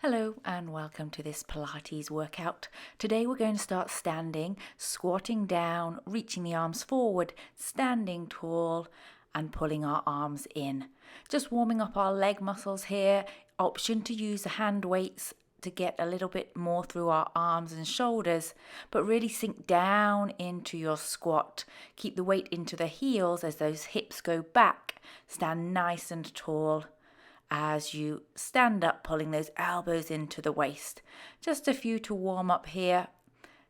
Hello and welcome to this Pilates workout. Today we're going to start standing, squatting down, reaching the arms forward, standing tall and pulling our arms in. Just warming up our leg muscles here. Option to use the hand weights to get a little bit more through our arms and shoulders, but really sink down into your squat. Keep the weight into the heels as those hips go back. Stand nice and tall as you stand up, pulling those elbows into the waist. Just a few to warm up here,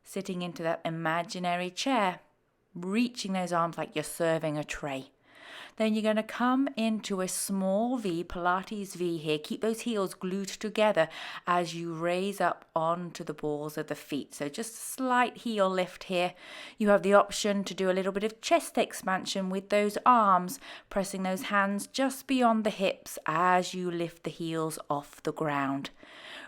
sitting into that imaginary chair, reaching those arms like you're serving a tray. Then you're going to come into a small V, Pilates V here. Keep those heels glued together as you raise up onto the balls of the feet. So just a slight heel lift here. You have the option to do a little bit of chest expansion with those arms, pressing those hands just beyond the hips as you lift the heels off the ground.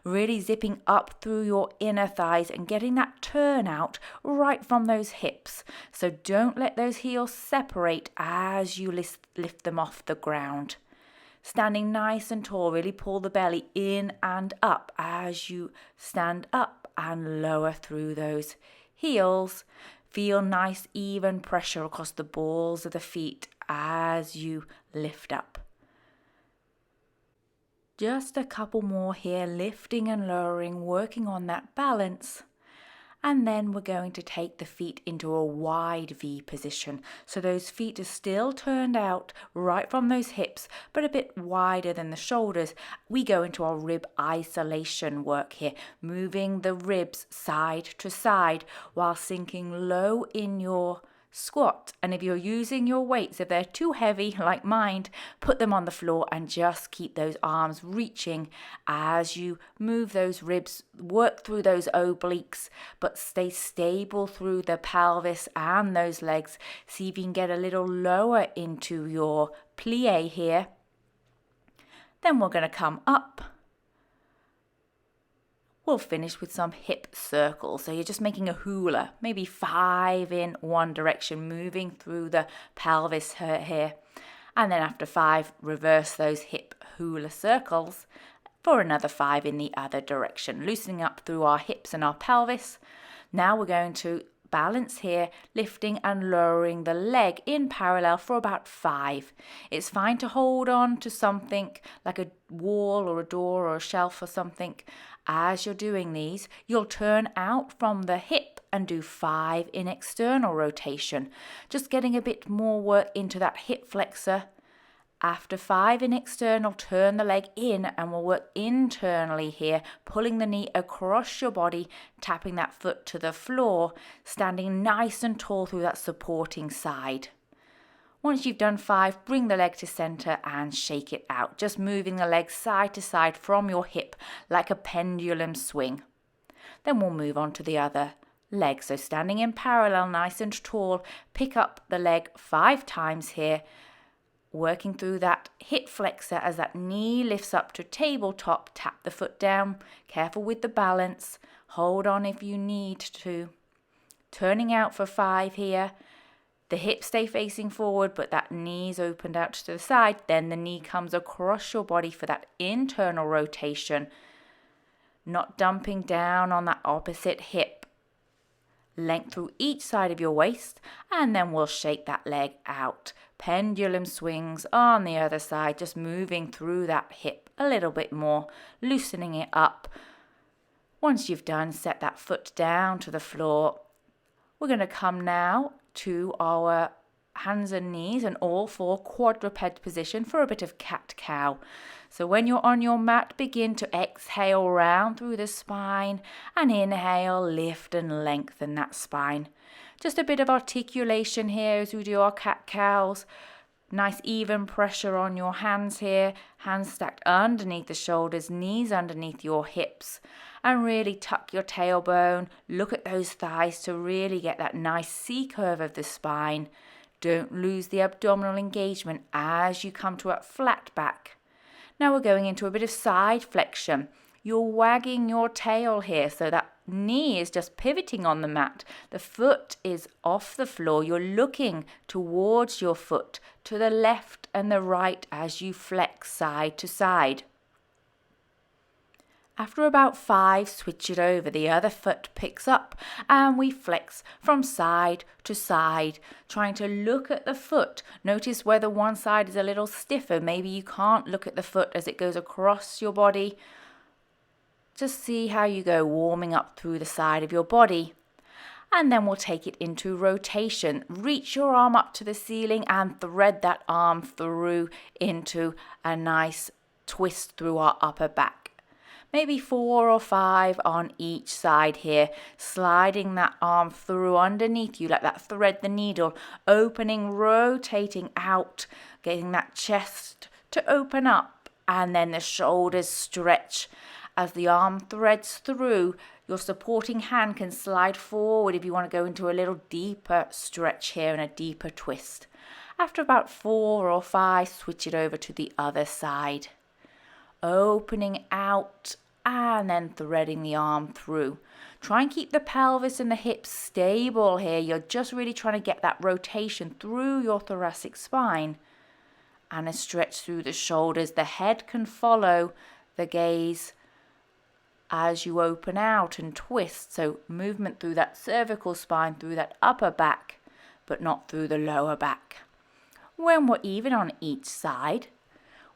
Really zipping up through your inner thighs and getting that turn out right from those hips. So don't let those heels separate as you lift them off the ground. Standing nice and tall, really pull the belly in and up as you stand up and lower through those heels. Feel nice even pressure across the balls of the feet as you lift up. Just a couple more here, lifting and lowering, working on that balance. And then we're going to take the feet into a wide V position. So those feet are still turned out right from those hips, but a bit wider than the shoulders. We go into our rib isolation work here, moving the ribs side to side while sinking low in your squat. And if you're using your weights, if they're too heavy like mine, put them on the floor and just keep those arms reaching as you move those ribs, work through those obliques, but stay stable through the pelvis and those legs. See if you can get a little lower into your plie here. Then we're going to come up. We'll finish with some hip circles. So you're just making a hula, maybe 5 in one direction, moving through the pelvis here. And then after 5, reverse those hip hula circles for another 5 in the other direction, loosening up through our hips and our pelvis. Now we're going to balance here, lifting and lowering the leg in parallel for about 5. It's fine to hold on to something like a wall or a door or a shelf or something. As you're doing these, you'll turn out from the hip and do 5 in external rotation, just getting a bit more work into that hip flexor. After 5 in external, turn the leg in and we'll work internally here, pulling the knee across your body, tapping that foot to the floor, standing nice and tall through that supporting side. Once you've done 5, bring the leg to center and shake it out, just moving the leg side to side from your hip like a pendulum swing. Then we'll move on to the other leg. So standing in parallel, nice and tall, pick up the leg 5 times here, working through that hip flexor as that knee lifts up to tabletop. Tap the foot down, careful with the balance, hold on if you need to. Turning out for 5 here. The hips stay facing forward, but that knee's opened out to the side. Then the knee comes across your body for that internal rotation, not dumping down on that opposite hip. Length through each side of your waist, and then we'll shake that leg out. Pendulum swings on the other side, just moving through that hip a little bit more, loosening it up. Once you've done, set that foot down to the floor. We're going to come now to our hands and knees and all 4 quadruped position for a bit of cat-cow. So when you're on your mat, begin to exhale round through the spine and inhale, lift and lengthen that spine. Just a bit of articulation here as we do our cat-cows. Nice even pressure on your hands here, hands stacked underneath the shoulders, knees underneath your hips. And really tuck your tailbone, look at those thighs to really get that nice C-curve of the spine. Don't lose the abdominal engagement as you come to a flat back. Now we're going into a bit of side flexion. You're wagging your tail here, so that knee is just pivoting on the mat. The foot is off the floor. You're looking towards your foot, to the left and the right as you flex side to side. After about 5, switch it over. The other foot picks up and we flex from side to side, trying to look at the foot. Notice whether one side is a little stiffer. Maybe you can't look at the foot as it goes across your body. Just see how you go, warming up through the side of your body. And then we'll take it into rotation. Reach your arm up to the ceiling and thread that arm through into a nice twist through our upper back. Maybe 4 or 5 on each side here, sliding that arm through underneath you like that, thread the needle, opening, rotating out, getting that chest to open up, and then the shoulders stretch. As the arm threads through, your supporting hand can slide forward if you want to go into a little deeper stretch here and a deeper twist. After about 4 or 5, switch it over to the other side. Opening out and then threading the arm through. Try and keep the pelvis and the hips stable here. You're just really trying to get that rotation through your thoracic spine. And a stretch through the shoulders. The head can follow the gaze as you open out and twist. So movement through that cervical spine, through that upper back, but not through the lower back. When we're even on each side,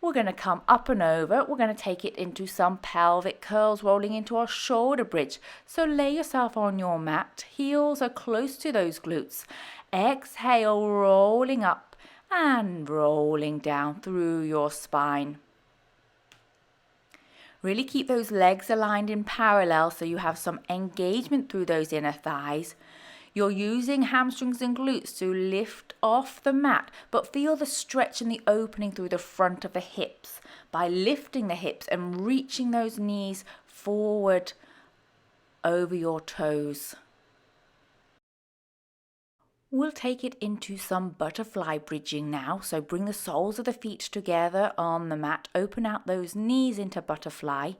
we're going to come up and over. We're going to take it into some pelvic curls, rolling into our shoulder bridge. So lay yourself on your mat. Heels are close to those glutes. Exhale, rolling up and rolling down through your spine. Really keep those legs aligned in parallel so you have some engagement through those inner thighs. You're using hamstrings and glutes to lift off the mat, but feel the stretch and the opening through the front of the hips by lifting the hips and reaching those knees forward over your toes. We'll take it into some butterfly bridging now. So bring the soles of the feet together on the mat. Open out those knees into butterfly.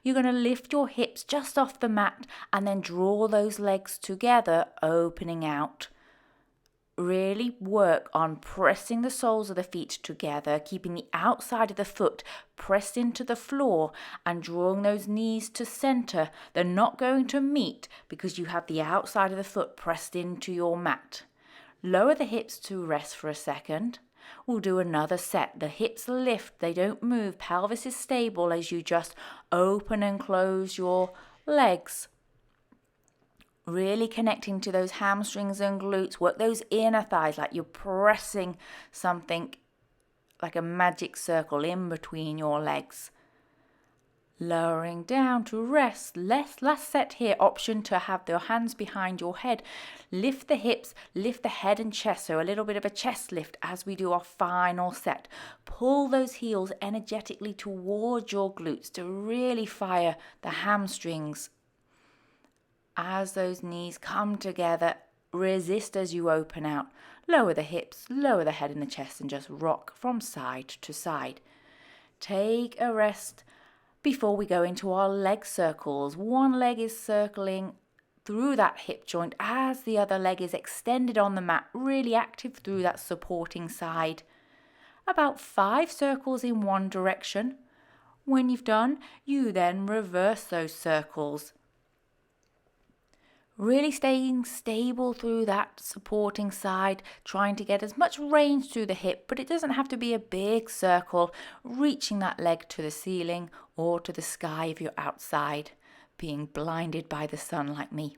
You're going to lift your hips just off the mat and then draw those legs together, opening out. Really work on pressing the soles of the feet together, keeping the outside of the foot pressed into the floor and drawing those knees to center. They're not going to meet because you have the outside of the foot pressed into your mat. Lower the hips to rest for a second. We'll do another set. The hips lift, they don't move. Pelvis is stable as you just open and close your legs. Really connecting to those hamstrings and glutes. Work those inner thighs like you're pressing something like a magic circle in between your legs. Lowering down to rest. Last set here, option to have your hands behind your head. Lift the hips, lift the head and chest, so a little bit of a chest lift as we do our final set. Pull those heels energetically towards your glutes to really fire the hamstrings. As those knees come together, resist as you open out. Lower the hips, lower the head and the chest, and just rock from side to side. Take a rest before we go into our leg circles. One leg is circling through that hip joint as the other leg is extended on the mat, really active through that supporting side. About 5 circles in one direction. When you've done, you then reverse those circles. Really staying stable through that supporting side, trying to get as much range through the hip, but it doesn't have to be a big circle, reaching that leg to the ceiling or to the sky if you're outside, being blinded by the sun like me.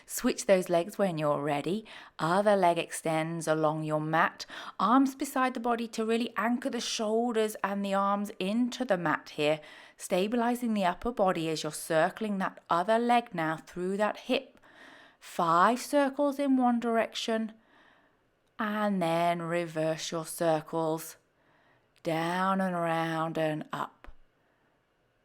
Switch those legs when you're ready. Other leg extends along your mat, arms beside the body to really anchor the shoulders and the arms into the mat here, stabilizing the upper body as you're circling that other leg now through that hip. 5 circles in one direction and then reverse your circles down and around and up.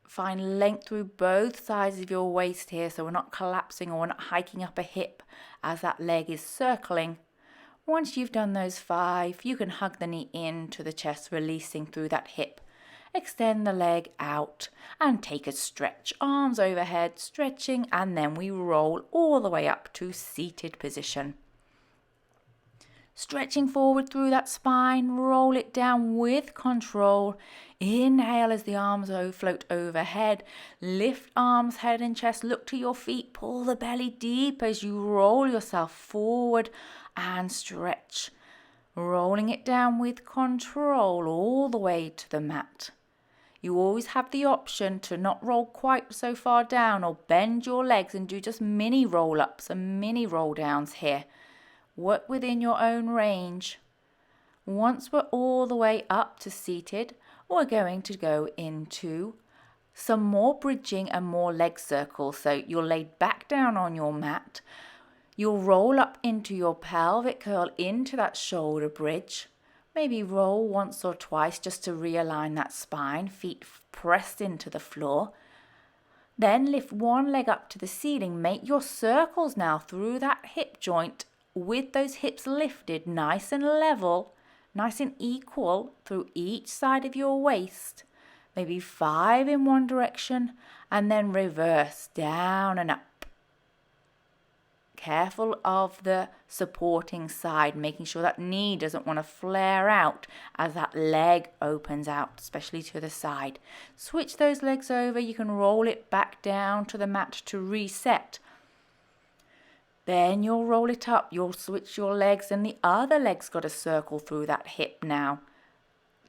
Find length through both sides of your waist here so we're not collapsing or we're not hiking up a hip as that leg is circling. Once you've done those 5, you can hug the knee into the chest, releasing through that hip. Extend the leg out and take a stretch. Arms overhead, stretching, and then we roll all the way up to seated position. Stretching forward through that spine, roll it down with control. Inhale as the arms float overhead. Lift arms, head and chest, look to your feet. Pull the belly deep as you roll yourself forward and stretch. Rolling it down with control all the way to the mat. You always have the option to not roll quite so far down or bend your legs and do just mini roll-ups and mini roll-downs here. Work within your own range. Once we're all the way up to seated, we're going to go into some more bridging and more leg circles. So you'll lay back down on your mat. You'll roll up into your pelvic curl into that shoulder bridge. Maybe roll once or twice just to realign that spine, feet pressed into the floor. Then lift one leg up to the ceiling. Make your circles now through that hip joint with those hips lifted nice and level, nice and equal through each side of your waist. Maybe 5 in one direction and then reverse down and up. Careful of the supporting side, making sure that knee doesn't want to flare out as that leg opens out, especially to the side. Switch those legs over. You can roll it back down to the mat to reset. Then you'll roll it up. You'll switch your legs and the other leg's got to circle through that hip now.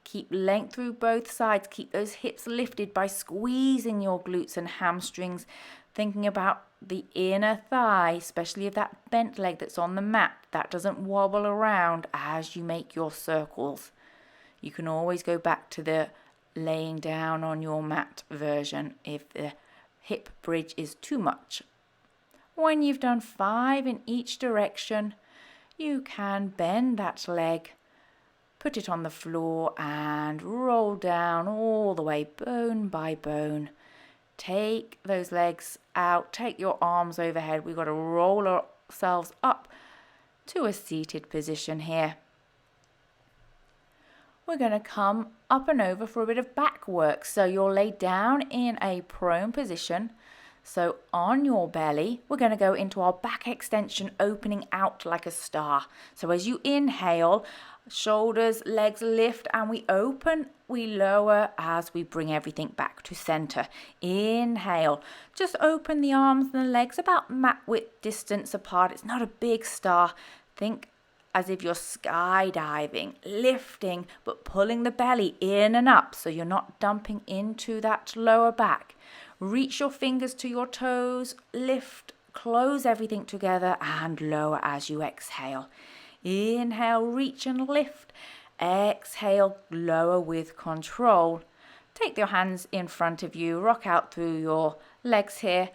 Keep length through both sides. Keep those hips lifted by squeezing your glutes and hamstrings, thinking about the inner thigh, especially of that bent leg that's on the mat. That doesn't wobble around as you make your circles. You can always go back to the laying down on your mat version if the hip bridge is too much. When you've done 5 in each direction, you can bend that leg, put it on the floor and roll down all the way bone by bone. Take those legs out, take your arms overhead. We've got to roll ourselves up to a seated position here. We're going to come up and over for a bit of back work. So you'll lay down in a prone position. So on your belly, we're going to go into our back extension, opening out like a star. So as you inhale, shoulders, legs lift, and we open, we lower as we bring everything back to center. Inhale, just open the arms and the legs about mat width distance apart. It's not a big star. Think as if you're skydiving, lifting, but pulling the belly in and up so you're not dumping into that lower back. Reach your fingers to your toes, lift, close everything together and lower as you exhale. Inhale, reach and lift. Exhale, lower with control. Take your hands in front of you, rock out through your legs here.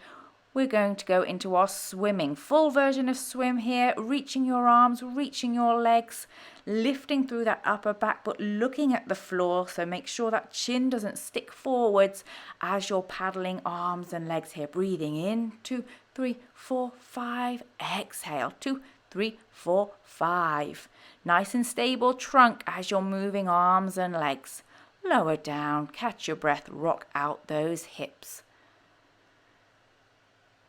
We're going to go into our swimming, full version of swim here, reaching your arms, reaching your legs, lifting through that upper back, but looking at the floor. So make sure that chin doesn't stick forwards as you're paddling arms and legs here. Breathing in, 2, 3, 4, 5. Exhale, 2, 3, 4, 5. Nice and stable trunk as you're moving arms and legs. Lower down, catch your breath, rock out those hips.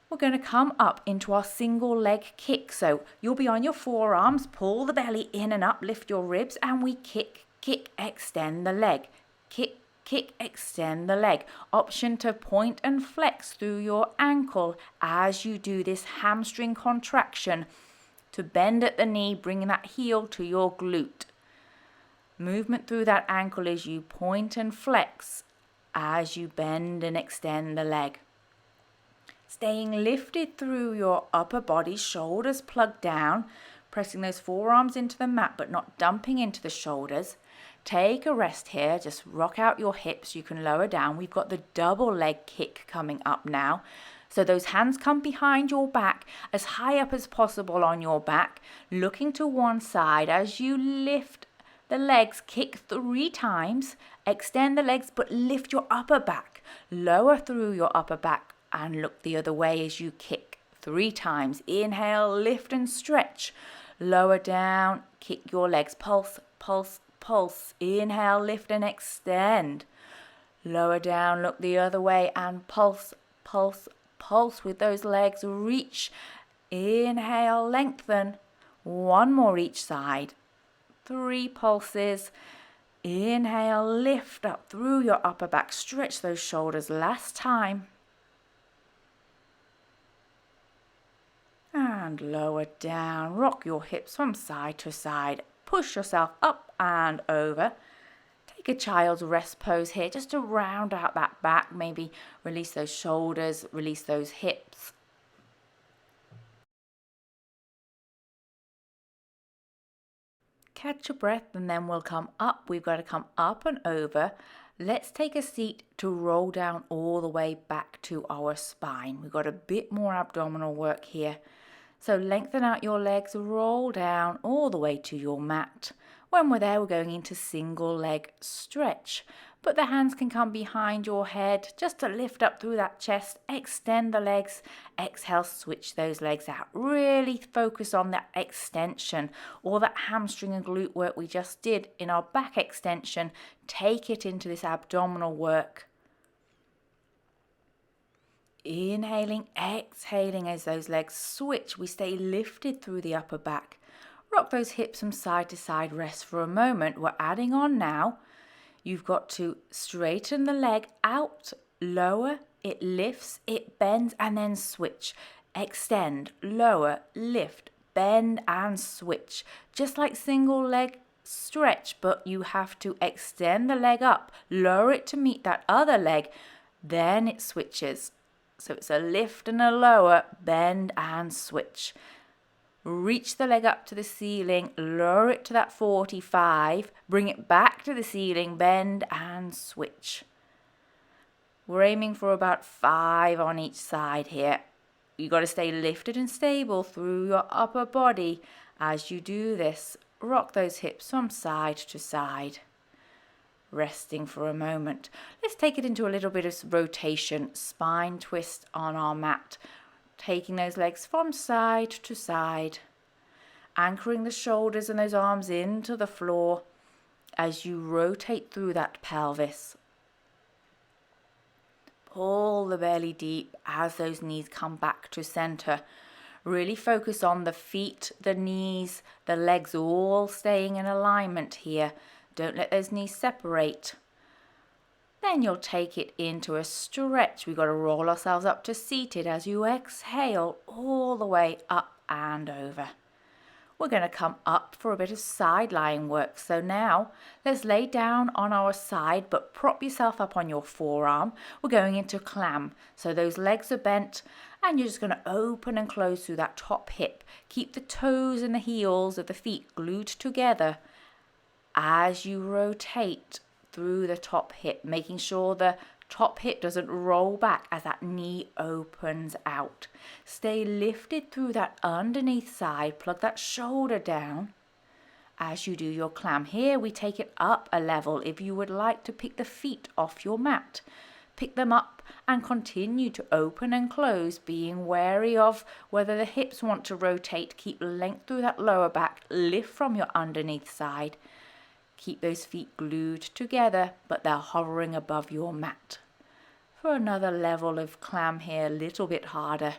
We're going to come up into our single leg kick. So you'll be on your forearms, pull the belly in and up, lift your ribs, and we kick, kick, extend the leg. Kick, kick, extend the leg. Option to point and flex through your ankle as you do this hamstring contraction to bend at the knee, bringing that heel to your glute. Movement through that ankle as you point and flex as you bend and extend the leg. Staying lifted through your upper body, shoulders plugged down, pressing those forearms into the mat but not dumping into the shoulders. Take a rest here, just rock out your hips, you can lower down. We've got the double leg kick coming up now. So those hands come behind your back, as high up as possible on your back, looking to one side as you lift the legs, kick 3 times, extend the legs but lift your upper back, lower through your upper back and look the other way as you kick 3 times. Inhale, lift and stretch, lower down, kick your legs, pulse, pulse, pulse. Inhale, lift and extend, lower down, look the other way and pulse, pulse, pulse with those legs. Reach, inhale, lengthen, One more each side. 3 pulses. Inhale, lift up through your upper back. Stretch those shoulders. Last time. And lower down. Rock your hips from side to side. Push yourself up and over. Take a child's rest pose here just to round out that back. Maybe release those shoulders, release those hips. Catch your breath and then we'll come up. We've got to come up and over. Let's take a seat to roll down all the way back to our spine. We've got a bit more abdominal work here. So lengthen out your legs, roll down all the way to your mat. When we're there, we're going into single leg stretch. But the hands can come behind your head just to lift up through that chest. Extend the legs. Exhale, switch those legs out. Really focus on that extension or that hamstring and glute work we just did in our back extension. Take it into this abdominal work. Inhaling, exhaling as those legs switch. We stay lifted through the upper back. Rock those hips from side to side. Rest for a moment. We're adding on now. You've got to straighten the leg out, lower, it lifts, it bends, and then switch. Extend, lower, lift, bend, and switch. Just like single leg stretch, but you have to extend the leg up, lower it to meet that other leg, then it switches. So it's a lift and a lower, bend and switch. Reach the leg up to the ceiling, lower it to that 45, bring it back to the ceiling, bend and switch. We're aiming for about 5 on each side here. You've got to stay lifted and stable through your upper body as you do this. Rock those hips from side to side. Resting for a moment. Let's take it into a little bit of rotation. Spine twist on our mat. Taking those legs from side to side. Anchoring the shoulders and those arms into the floor as you rotate through that pelvis. Pull the belly deep as those knees come back to center. Really focus on the feet, the knees, the legs all staying in alignment here. Don't let those knees separate. Then you'll take it into a stretch. We've got to roll ourselves up to seated as you exhale all the way up and over. We're going to come up for a bit of side lying work. So now let's lay down on our side, but prop yourself up on your forearm. We're going into clam. So those legs are bent and you're just going to open and close through that top hip. Keep the toes and the heels of the feet glued together as you rotate through the top hip, making sure the top hip doesn't roll back as that knee opens out. Stay lifted through that underneath side. Plug that shoulder down as you do your clam. Here we take it up a level. If you would like to pick the feet off your mat, pick them up and continue to open and close, being wary of whether the hips want to rotate. Keep length through that lower back. Lift from your underneath side. Keep those feet glued together, but they're hovering above your mat. For another level of clam here, a little bit harder.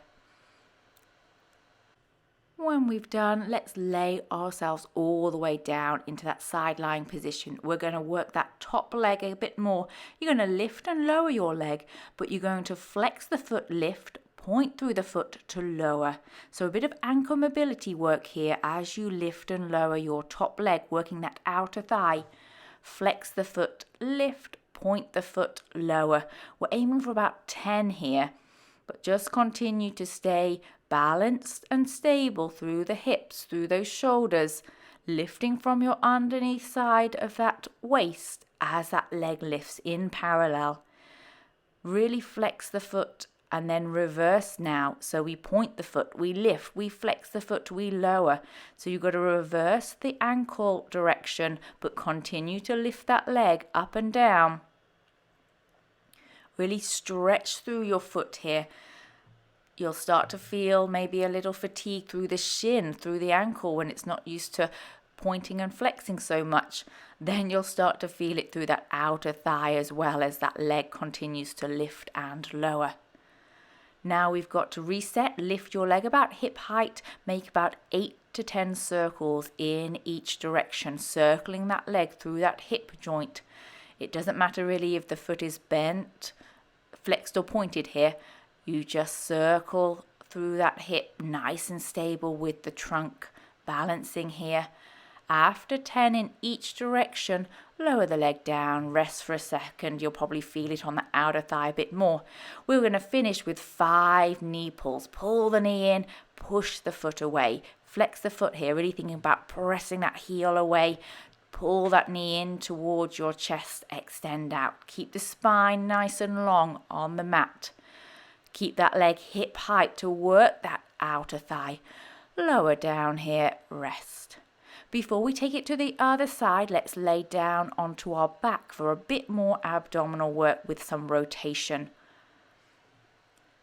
When we've done, let's lay ourselves all the way down into that side lying position. We're going to work that top leg a bit more. You're going to lift and lower your leg, but you're going to flex the foot, lift, point through the foot to lower. So a bit of ankle mobility work here as you lift and lower your top leg, working that outer thigh. Flex the foot, lift, point the foot, lower. We're aiming for about 10 here, but just continue to stay balanced and stable through the hips, through those shoulders, lifting from your underneath side of that waist as that leg lifts in parallel. Really flex the foot and then reverse now. So we point the foot, we lift, we flex the foot, we lower. So you've got to reverse the ankle direction, but continue to lift that leg up and down. Really stretch through your foot here. You'll start to feel maybe a little fatigue through the shin, through the ankle when it's not used to pointing and flexing so much. Then you'll start to feel it through that outer thigh as well as that leg continues to lift and lower. Now we've got to reset, lift your leg about hip height, make about 8 to 10 circles in each direction, circling that leg through that hip joint. It doesn't matter really if the foot is bent, flexed or pointed here. You just circle through that hip, nice and stable with the trunk, balancing here. After 10 in each direction, lower the leg down, rest for a second. You'll probably feel it on the outer thigh a bit more. We're going to finish with 5 knee pulls. Pull the knee in, push the foot away. Flex the foot here, really thinking about pressing that heel away. Pull that knee in towards your chest, extend out. Keep the spine nice and long on the mat. Keep that leg hip height to work that outer thigh. Lower down here, rest. Before we take it to the other side, let's lay down onto our back for a bit more abdominal work with some rotation.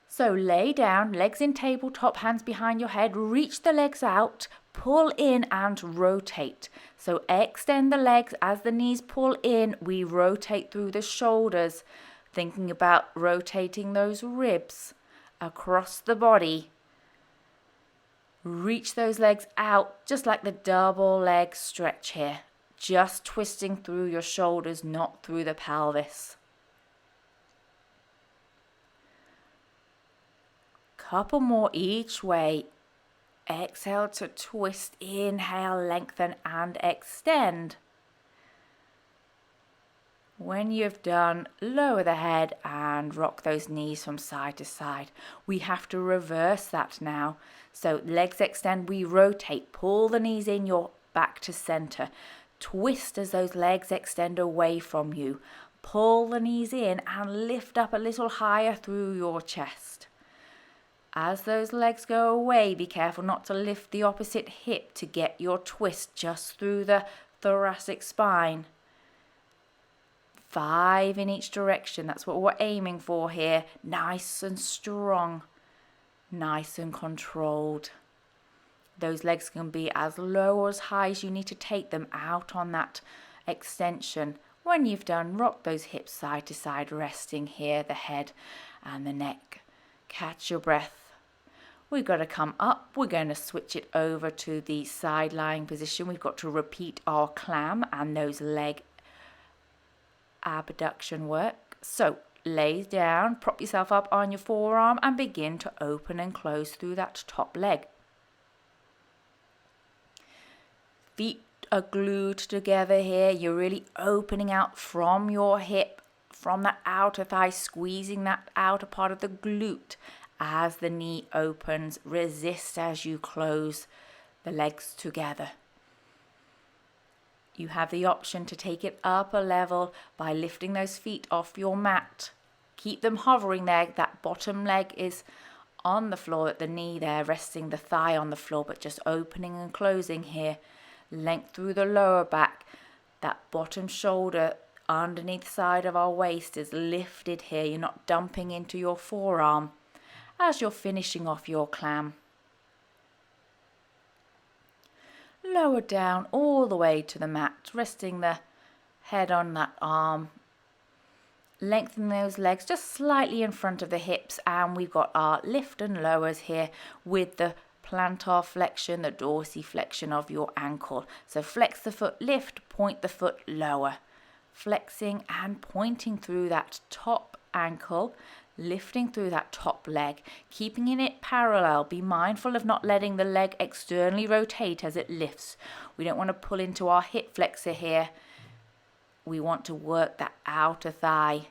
So lay down, legs in tabletop, hands behind your head, reach the legs out, pull in and rotate. So extend the legs as the knees pull in, we rotate through the shoulders, thinking about rotating those ribs across the body. Reach those legs out, just like the double leg stretch here. Just twisting through your shoulders, not through the pelvis. Couple more each way. Exhale to twist, inhale, lengthen and extend. When you've done, lower the head and rock those knees from side to side. We have to reverse that now. So legs extend, we rotate, pull the knees in, your back to center. Twist as those legs extend away from you. Pull the knees in and lift up a little higher through your chest. As those legs go away, be careful not to lift the opposite hip to get your twist just through the thoracic spine. 5 in each direction, that's what we're aiming for here. Nice and strong, nice and controlled. Those legs can be as low or as high as you need to take them out on that extension. When you've done, rock those hips side to side, resting here, the head and the neck. Catch your breath. We've got to come up. We're going to switch it over to the side lying position. We've got to repeat our clam and those leg abduction work. So lay down, prop yourself up on your forearm and begin to open and close through that top leg. Feet are glued together here. You're really opening out from your hip, from that outer thigh, squeezing that outer part of the glute as the knee opens. Resist as you close the legs together. You have the option to take it up a level by lifting those feet off your mat. Keep them hovering there. That bottom leg is on the floor at the knee there, resting the thigh on the floor, but just opening and closing here. Length through the lower back. That bottom shoulder underneath the side of our waist is lifted here. You're not dumping into your forearm as you're finishing off your clam. Lower down all the way to the mat, resting the head on that arm. Lengthen those legs just slightly in front of the hips, and we've got our lift and lowers here with the plantar flexion, the dorsiflexion of your ankle. So flex the foot, lift, point the foot, lower. Flexing and pointing through that top ankle, lifting through that top leg, keeping it parallel. Be mindful of not letting the leg externally rotate as it lifts. We don't want to pull into our hip flexor here. We want to work that outer thigh.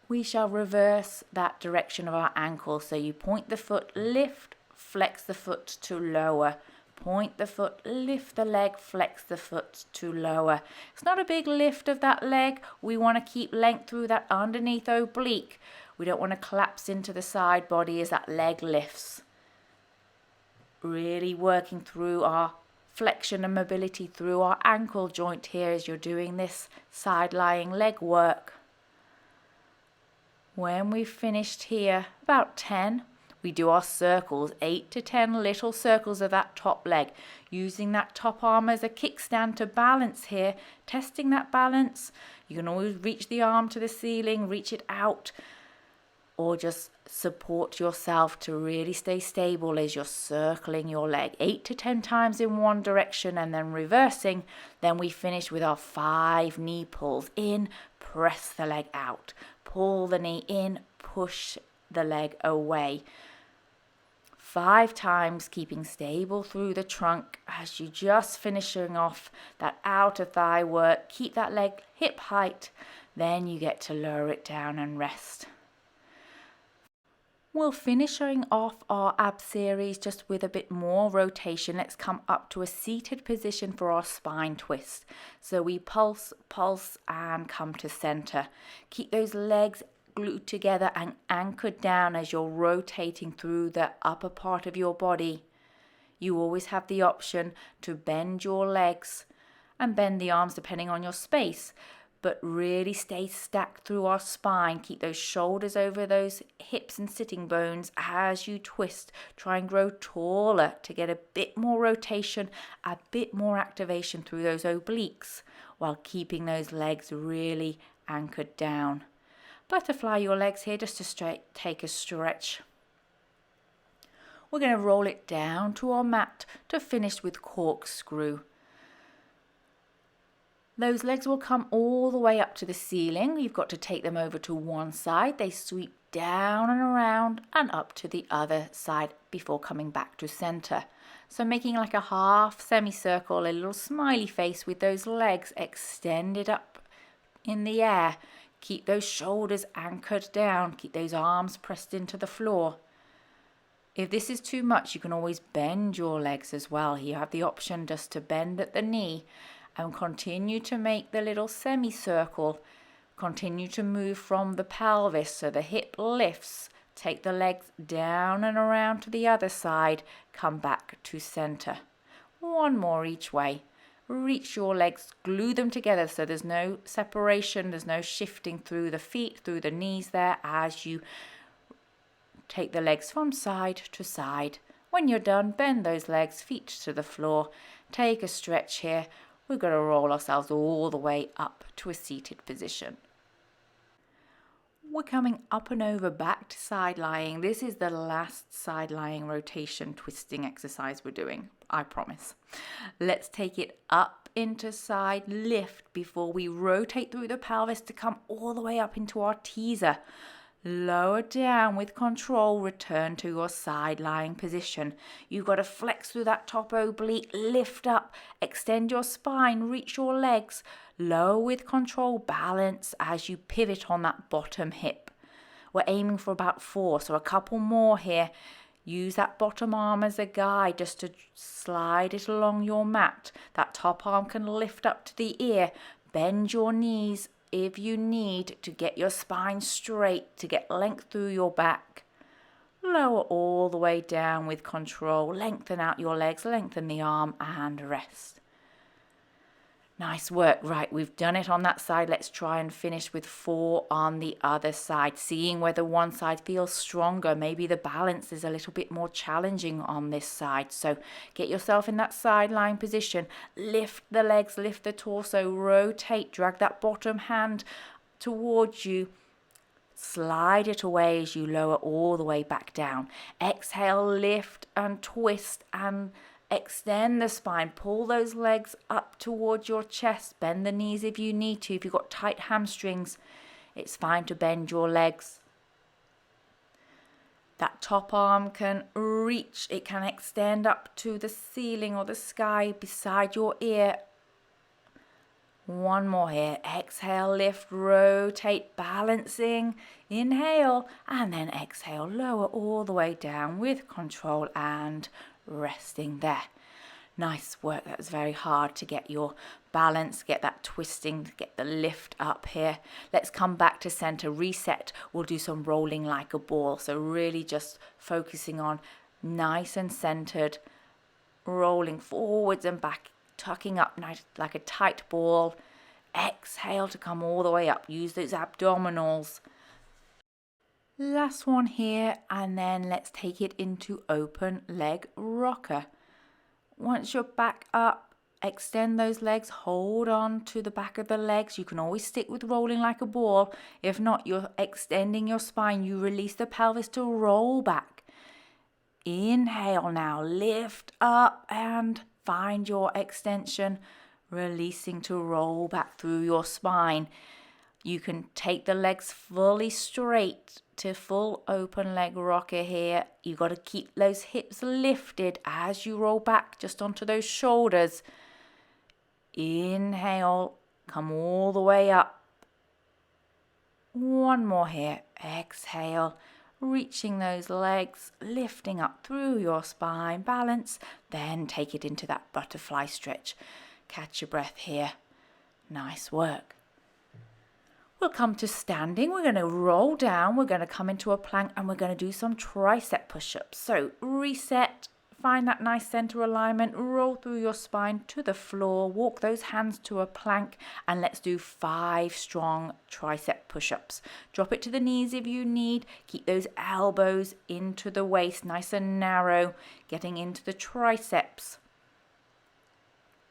We shall reverse that direction of our ankle. So you point the foot, lift, flex the foot to lower. Point the foot, lift the leg, flex the foot to lower. It's not a big lift of that leg. We want to keep length through that underneath oblique. We don't want to collapse into the side body as that leg lifts. Really working through our flexion and mobility through our ankle joint here as you're doing this side lying leg work. When we've finished here, about 10, We do our circles, 8 to 10 little circles of that top leg, using that top arm as a kickstand to balance here, testing that balance. You can always reach the arm to the ceiling, reach it out, or just support yourself to really stay stable as you're circling your leg 8 to 10 times in one direction and then reversing. Then we finish with our 5 knee pulls. In, press the leg out, pull the knee in, push the leg away. 5 times, keeping stable through the trunk as you just finishing off that outer thigh work. Keep that leg hip height, then you get to lower it down and rest. We're finishing off our ab series just with a bit more rotation. Let's come up to a seated position for our spine twist. So we pulse, and come to center. Keep those legs glued together and anchored down as you're rotating through the upper part of your body. You always have the option to bend your legs and bend the arms depending on your space, but really stay stacked through our spine. Keep those shoulders over those hips and sitting bones as you twist. Try and grow taller to get a bit more rotation, a bit more activation through those obliques while keeping those legs really anchored down. Butterfly your legs here just to take a stretch. We're going to roll it down to our mat to finish with corkscrew. Those legs will come all the way up to the ceiling. You've got to take them over to one side. They sweep down and around and up to the other side before coming back to center. So making like a half semicircle, a little smiley face with those legs extended up in the air. Keep those shoulders anchored down. Keep those arms pressed into the floor. If this is too much, you can always bend your legs as well. You have the option just to bend at the knee and continue to make the little semicircle. Continue to move from the pelvis so the hip lifts. Take the legs down and around to the other side. Come back to center. One more each way. Reach your legs, glue them together so there's no separation, there's no shifting through the feet, through the knees there as you take the legs from side to side. When you're done, bend those legs, feet to the floor. Take a stretch here. We're going to roll ourselves all the way up to a seated position. We're coming up and over back to side lying. This is the last side lying rotation twisting exercise we're doing, I promise. Let's take it up into side lift before we rotate through the pelvis to come all the way up into our teaser. Lower down with control, return to your side lying position. You've got to flex through that top oblique, lift up, extend your spine, reach your legs. Lower with control, balance as you pivot on that bottom hip. We're aiming for about 4, so a couple more here. Use that bottom arm as a guide just to slide it along your mat. That top arm can lift up to the ear. Bend your knees if you need to get your spine straight, to get length through your back. Lower all the way down with control. Lengthen out your legs, lengthen the arm and rest. Nice work. Right, we've done it on that side. Let's try and finish with 4 on the other side, seeing whether one side feels stronger. Maybe the balance is a little bit more challenging on this side. So get yourself in that side lying position. Lift the legs, lift the torso, rotate, drag that bottom hand towards you. Slide it away as you lower all the way back down. Exhale, lift and twist and extend the spine. Pull those legs up towards your chest. Bend the knees if you need to. If you've got tight hamstrings, it's fine to bend your legs. That top arm can reach. It can extend up to the ceiling or the sky beside your ear. One more here. Exhale, lift, rotate, balancing. Inhale, and then exhale. Lower all the way down with control and resting there. Nice work. That was very hard to get your balance, get that twisting, get the lift up here. Let's come back to center, reset. We'll do some rolling like a ball. So really just focusing on nice and centered, rolling forwards and back, tucking up nice like a tight ball. Exhale to come all the way up. Use those abdominals. Last one here, and then let's take it into open leg rocker. Once you're back up, extend those legs, hold on to the back of the legs. You can always stick with rolling like a ball. If not, you're extending your spine. You release the pelvis to roll back. Inhale now, lift up and find your extension, releasing to roll back through your spine. You can take the legs fully straight to full open leg rocker here. You got to keep those hips lifted as you roll back just onto those shoulders. Inhale, come all the way up. One more here. Exhale, reaching those legs, lifting up through your spine, balance. Then take it into that butterfly stretch. Catch your breath here. Nice work. We'll come to standing. We're going to roll down. We're going to come into a plank and we're going to do some tricep push-ups. So reset, find that nice center alignment, roll through your spine to the floor, walk those hands to a plank, and let's do 5 strong tricep push-ups. Drop it to the knees if you need. Keep those elbows into the waist, nice and narrow, getting into the triceps.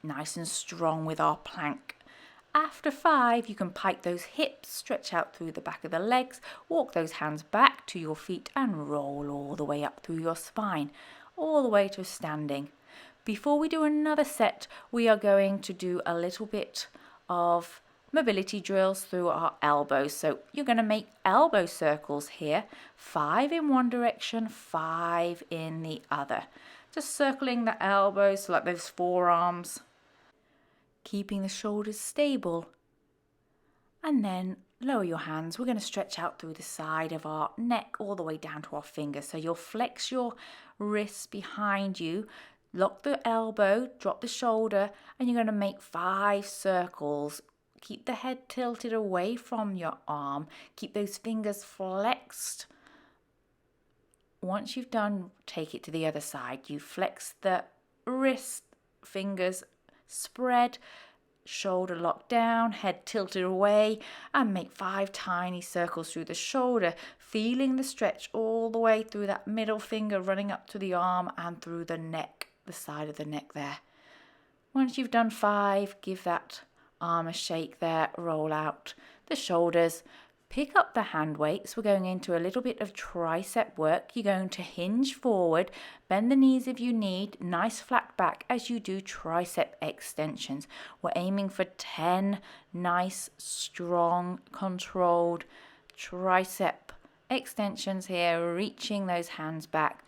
Nice and strong with our plank. After 5, you can pike those hips, stretch out through the back of the legs, walk those hands back to your feet and roll all the way up through your spine, all the way to standing. Before we do another set, we are going to do a little bit of mobility drills through our elbows. So you're going to make elbow circles here, 5 in one direction, 5 in the other. Just circling the elbows, so like those forearms. Keeping the shoulders stable, and then lower your hands. We're going to stretch out through the side of our neck all the way down to our fingers. So you'll flex your wrists behind you, lock the elbow, drop the shoulder, and you're going to make 5 circles. Keep the head tilted away from your arm. Keep those fingers flexed. Once you've done, take it to the other side. You flex the wrist, fingers spread, shoulder locked down, head tilted away, and make 5 tiny circles through the shoulder, feeling the stretch all the way through that middle finger running up to the arm and through the neck, the side of the neck there. Once you've done 5, give that arm a shake there, roll out the shoulders. Pick up the hand weights. We're going into a little bit of tricep work. You're going to hinge forward, bend the knees if you need, nice flat back as you do tricep extensions. We're aiming for 10 nice, strong, controlled tricep extensions here, reaching those hands back.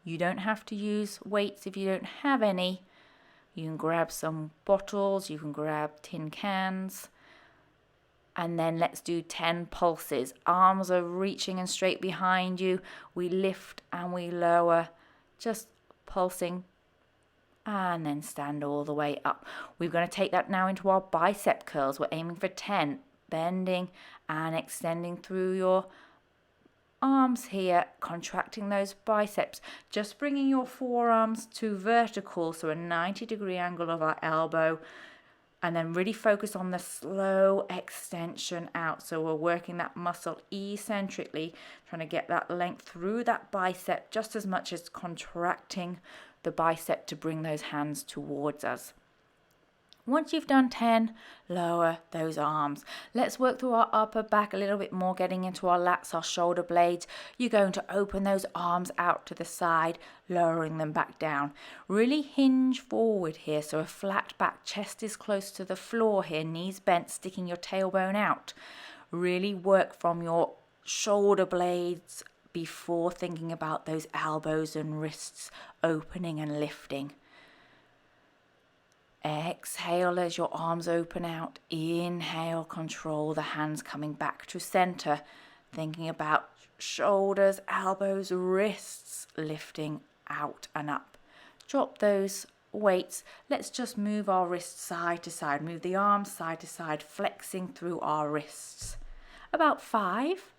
You don't have to use weights if you don't have any. You can grab some bottles, you can grab tin cans. And then let's do 10 pulses. Arms are reaching and straight behind you. We lift and we lower, just pulsing, and then stand all the way up. We're going to take that now into our bicep curls. We're aiming for 10, bending and extending through your arms here, contracting those biceps. Just bringing your forearms to vertical, so a 90-degree angle of our elbow. And then really focus on the slow extension out. So we're working that muscle eccentrically, trying to get that length through that bicep just as much as contracting the bicep to bring those hands towards us. Once you've done 10, lower those arms. Let's work through our upper back a little bit more, getting into our lats, our shoulder blades. You're going to open those arms out to the side, lowering them back down. Really hinge forward here, so a flat back, chest is close to the floor here, knees bent, sticking your tailbone out. Really work from your shoulder blades before thinking about those elbows and wrists opening and lifting. Exhale as your arms open out. Inhale, control the hands coming back to center. Thinking about shoulders, elbows, wrists lifting out and up. Drop those weights. Let's just move our wrists side to side. Move the arms side to side, flexing through our wrists. About 5.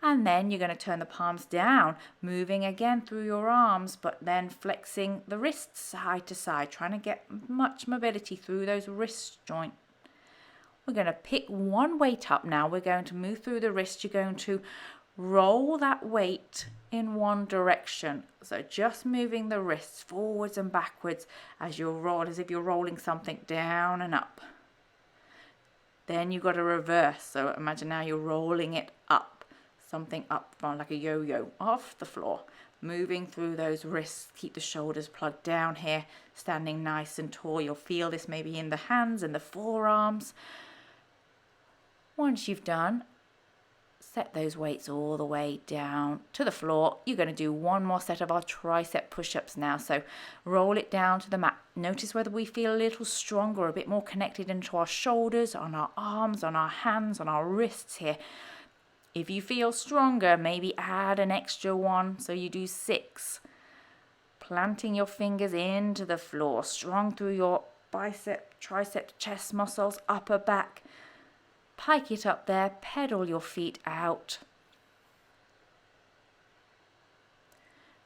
And then you're going to turn the palms down, moving again through your arms, but then flexing the wrists side to side, trying to get much mobility through those wrist joints. We're going to pick one weight up now. We're going to move through the wrist. You're going to roll that weight in one direction. So just moving the wrists forwards and backwards as you roll, as if you're rolling something down and up. Then you've got to reverse. So imagine now you're rolling it up, something up from like a yo-yo off the floor. Moving through those wrists, keep the shoulders plugged down here, standing nice and tall. You'll feel this maybe in the hands and the forearms. Once you've done, set those weights all the way down to the floor. You're going to do one more set of our tricep push-ups now. So roll it down to the mat. Notice whether we feel a little stronger, a bit more connected into our shoulders, on our arms, on our hands, on our wrists here. If you feel stronger, maybe add an extra one, so you do 6. Planting your fingers into the floor, strong through your bicep, tricep, chest muscles, upper back. Pike it up there, pedal your feet out.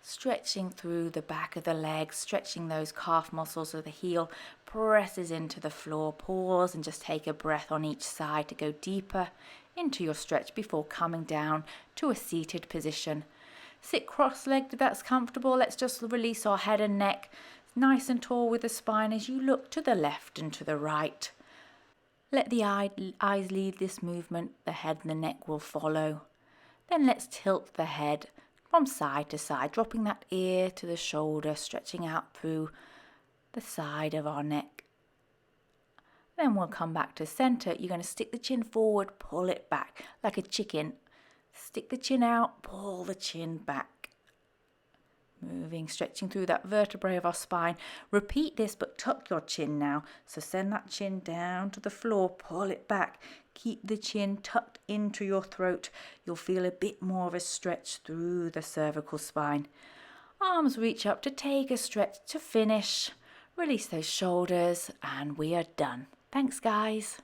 Stretching through the back of the legs, stretching those calf muscles so the heel presses into the floor. Pause and just take a breath on each side to go deeper into your stretch before coming down to a seated position. Sit cross-legged if that's comfortable. Let's just release our head and neck nice and tall with the spine as you look to the left and to the right. Let the eyes lead this movement. The head and the neck will follow. Then let's tilt the head from side to side, dropping that ear to the shoulder, stretching out through the side of our neck. Then we'll come back to center. You're going to stick the chin forward, pull it back like a chicken. Stick the chin out, pull the chin back. Moving, stretching through that vertebrae of our spine. Repeat this, but tuck your chin now. So send that chin down to the floor, pull it back. Keep the chin tucked into your throat. You'll feel a bit more of a stretch through the cervical spine. Arms reach up to take a stretch to finish. Release those shoulders and we are done. Thanks, guys.